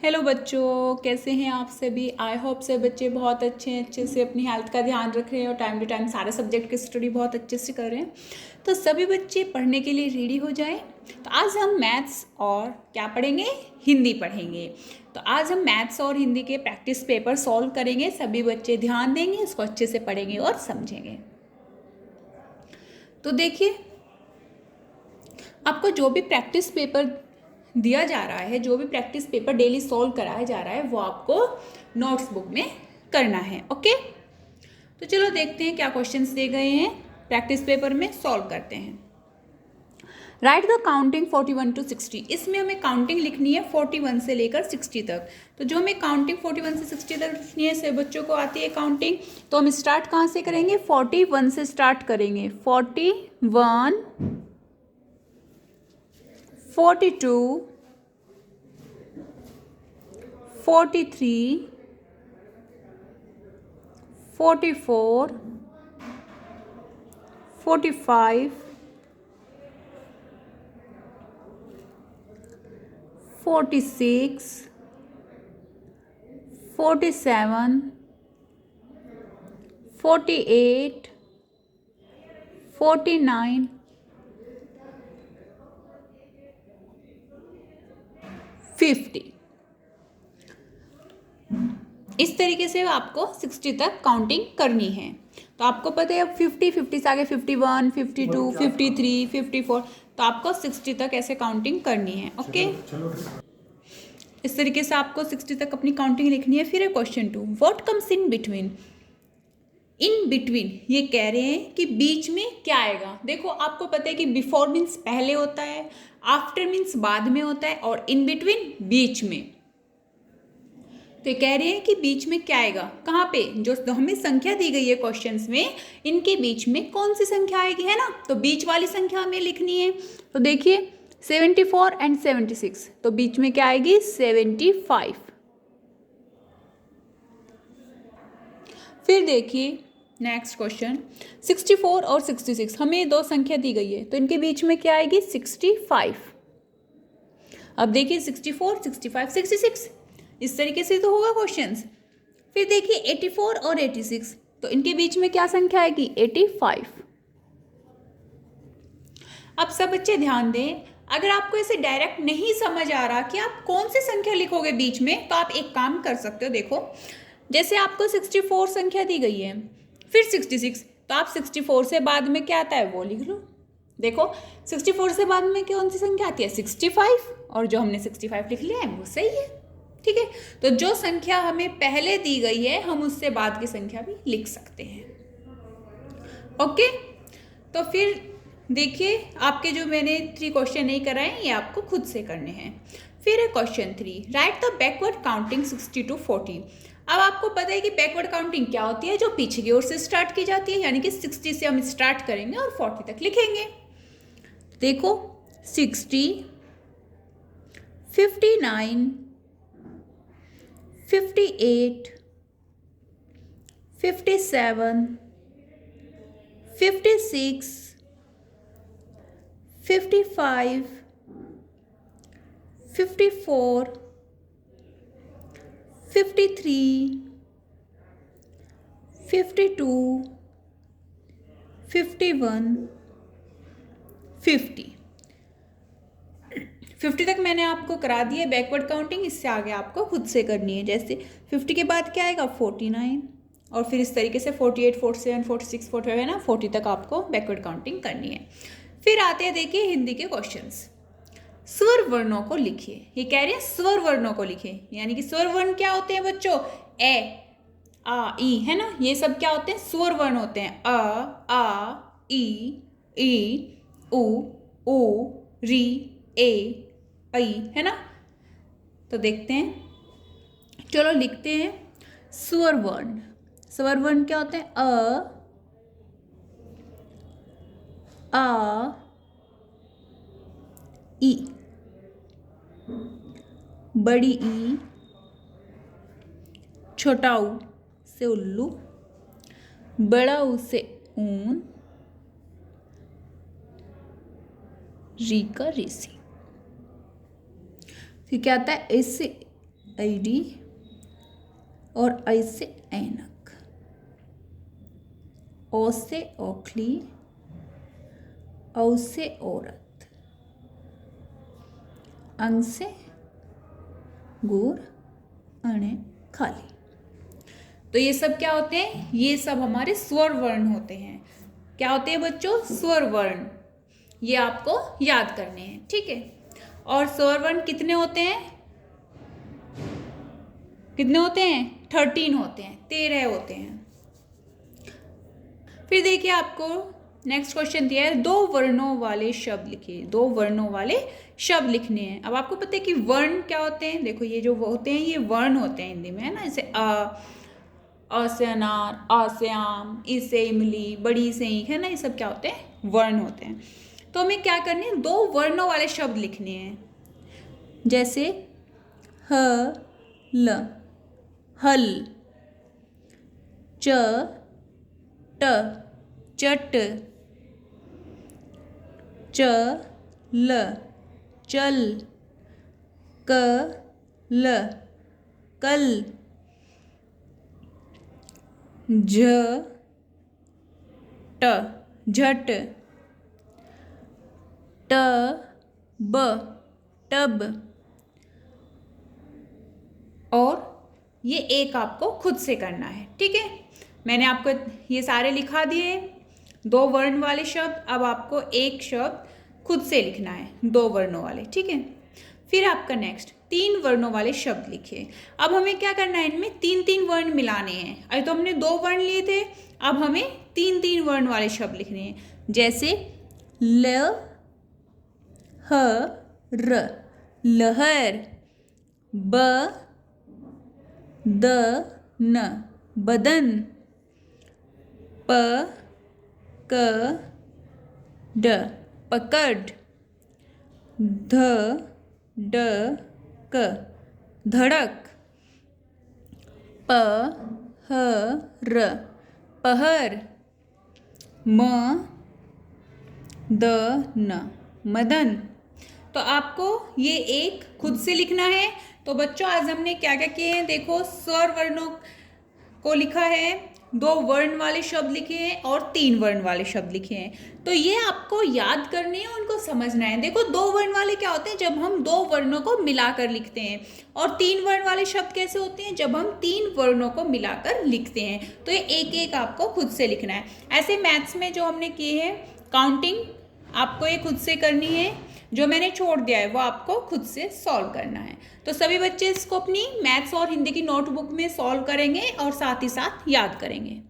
Hello बच्चों, कैसे हैं आप सभी। आई होप से बच्चे बहुत अच्छे से अपनी हेल्थ का ध्यान रख रहे हैं और टाइम टू टाइम सारे सब्जेक्ट की स्टडी बहुत अच्छे से कर रहे हैं। तो सभी बच्चे पढ़ने के लिए रेडी हो जाएं। तो आज हम मैथ्स और क्या पढ़ेंगे, हिंदी पढ़ेंगे। तो आज हम मैथ्स और हिंदी के प्रैक्टिस पेपर सॉल्व करेंगे। सभी बच्चे ध्यान देंगे, इसको अच्छे से पढ़ेंगे और समझेंगे। तो देखिए, आपको जो भी प्रैक्टिस पेपर दिया जा रहा है, जो भी प्रैक्टिस पेपर डेली सॉल्व कराया जा रहा है, वो आपको नोट्स बुक में करना है। ओके, तो चलो देखते हैं क्या क्वेश्चंस दे गए हैं। प्रैक्टिस पेपर में सॉल्व करते हैं। Right the counting 41 to 60। इसमें हमें काउंटिंग लिखनी है 41 से लेकर 60 तक। तो जो हमें काउंटिंग 41 से 60 तक लिखनी है, से बच्चों को आती है काउंटिंग। तो हम स्टार्ट कहाँ से करेंगे, 41 से स्टार्ट करेंगे। 41, 42, 43, 44, 45, 46, 47, 48, 49, 50। इस तरीके से आपको 60 तक काउंटिंग करनी है। तो आपको पता है अब 50 से आगे 51, 52, 53, 54, तो आपको 60 तक ऐसे काउंटिंग करनी है। ओके, इस तरीके से आपको 60 तक अपनी काउंटिंग लिखनी है। फिर है question 2, what comes in between. In between ये कह रहे हैं कि बीच में क्या आएगा। देखो, आपको पता है कि बिफोर मीन्स पहले होता है, आफ्टर मीन्स बाद में होता है, और इन बिटवीन बीच में। तो ये कह रहे हैं कि बीच में क्या आएगा, कहाँ पे, जो हमें संख्या दी गई है क्वेश्चंस में, इनके बीच में कौन सी संख्या आएगी, है ना। तो बीच वाली संख्या हमें लिखनी है। तो देखिए 74 एंड 76, तो बीच में क्या आएगी, 75। फिर देखिए नेक्स्ट क्वेश्चन, 64 और 66, हमें दो संख्या दी गई है, तो इनके बीच में क्या आएगी, 65। अब देखिए 64, 65, 66, इस तरीके से तो होगा क्वेश्चंस। फिर देखिए 84 और 86, तो इनके बीच में क्या संख्या आएगी, 85। अब सब बच्चे ध्यान दें, अगर आपको इसे डायरेक्ट नहीं समझ आ रहा कि आप कौन सी संख्या लिखोगे बीच में, तो आप एक काम कर सकते हो। देखो, जैसे आपको 64 संख्या दी गई है, फिर 66, तो आप 64 से बाद में क्या आता है वो लिख लो। देखो 64 से बाद में कौन सी संख्या आती है, 65, और जो हमने 65 लिख लिया है वो सही है। ठीक है, तो जो संख्या हमें पहले दी गई है, हम उससे बाद की संख्या भी लिख सकते हैं। ओके, तो फिर देखिए, आपके जो मैंने 3 क्वेश्चन नहीं कराए, ये आपको खुद से करने हैं। फिर है question 3, right the backward counting 60 to 40। अब आपको पता है कि बैकवर्ड काउंटिंग क्या होती है, जो पीछे की ओर से स्टार्ट की जाती है, यानी कि 60 से हम स्टार्ट करेंगे और 40 तक लिखेंगे। देखो 60, 59, 58, 57, 56, 55, 54, 53, 52, 51, 50। 50 तक मैंने आपको करा दी है बैकवर्ड काउंटिंग, इससे आगे आपको खुद से करनी है। जैसे 50 के बाद क्या आएगा, 49, और फिर इस तरीके से 48, 47, 46, 45, है ना, 40 तक आपको बैकवर्ड काउंटिंग करनी है। फिर आते हैं देखिए हिंदी के क्वेश्चंस। स्वर वर्णों को लिखिए। ये कह रहे हैं स्वर वर्णों को लिखिए, यानी कि स्वर वर्ण क्या होते हैं बच्चों, ए, आ, ई, है ना, ये सब क्या होते हैं, स्वर वर्ण होते हैं। अ, आ, ई, उ, री, ए, ऐ, है ना। तो देखते हैं, चलो लिखते हैं स्वर वर्ण। स्वर वर्ण क्या होते हैं, आ, ई, बड़ी ई, छोटा ऊ से उल्लू, बड़ा ऊ से ऊन, री का ऋषि। फिर क्या आता है, इस ID और I से ऐनक, O से औखली, औ से औरत, अंग से गुड़, अणे खाली। तो ये सब क्या होते हैं? ये सब हमारे स्वर वर्ण होते हैं। क्या होते हैं बच्चों? स्वर वर्ण। ये आपको याद करने हैं, ठीक है। और स्वर वर्ण कितने होते हैं? कितने होते हैं? 13 होते हैं, 13 होते हैं। फिर देखिए आपको नेक्स्ट क्वेश्चन दिया है, 2 वर्णों वाले शब्द लिखिए। 2 वर्णों वाले शब्द लिखने हैं। अब आपको पता है कि वर्ण क्या होते हैं? देखो ये जो होते हैं ये वर्ण होते हैं हिंदी में, है ना। जैसे अ से अनार, आ से आम, ई से इमली, बड़ी से ईंख, है ना। ये सब क्या होते हैं? वर्ण होते हैं। तो हमें क्या करने हैं? 2 वर्णों वाले शब्द लिखने हैं। जैसे ह ल, हल, च ट, चट, च ल, चल, क ल, कल, झ ट, झट, ट ब, टब। और ये एक आपको खुद से करना है, ठीक है। मैंने आपको ये सारे लिखा दिए, 2 वर्ण वाले शब्द। अब आपको एक शब्द खुद से लिखना है, 2 वर्णों वाले, ठीक है। फिर आपका नेक्स्ट 3 वर्णों वाले शब्द लिखिए। अब हमें क्या करना है? इनमें 3-3 वर्ण मिलाने हैं। अरे तो हमने 2 वर्ण लिए थे, अब हमें 3-3 वर्ण वाले शब्द लिखने हैं। जैसे ल, ह, र, लहर, ब, द, न, बदन, प, क, ड, पकड़, ध, ड, क, धड़क, प, ह, र, पहर, म, द, न, मदन। तो आपको ये एक खुद से लिखना है। तो बच्चों आज हमने क्या क्या किए हैं? देखो, स्वर वर्णों को लिखा है, 2 वर्ण वाले शब्द लिखे हैं और 3 वर्ण वाले शब्द लिखे हैं। तो ये आपको याद करने हैं, उनको समझना है। देखो 2 वर्ण वाले क्या होते हैं? जब हम 2 वर्णों को मिलाकर लिखते हैं। और 3 वर्ण वाले शब्द कैसे होते हैं? जब हम 3 वर्णों को मिलाकर लिखते हैं। तो ये एक एक आपको खुद से लिखना है। ऐसे मैथ्स में जो हमने किए हैं काउंटिंग, आपको ये खुद से करनी है। जो मैंने छोड़ दिया है वो आपको खुद से सॉल्व करना है। तो सभी बच्चे इसको अपनी मैथ्स और हिंदी की नोटबुक में सॉल्व करेंगे और साथ ही साथ याद करेंगे।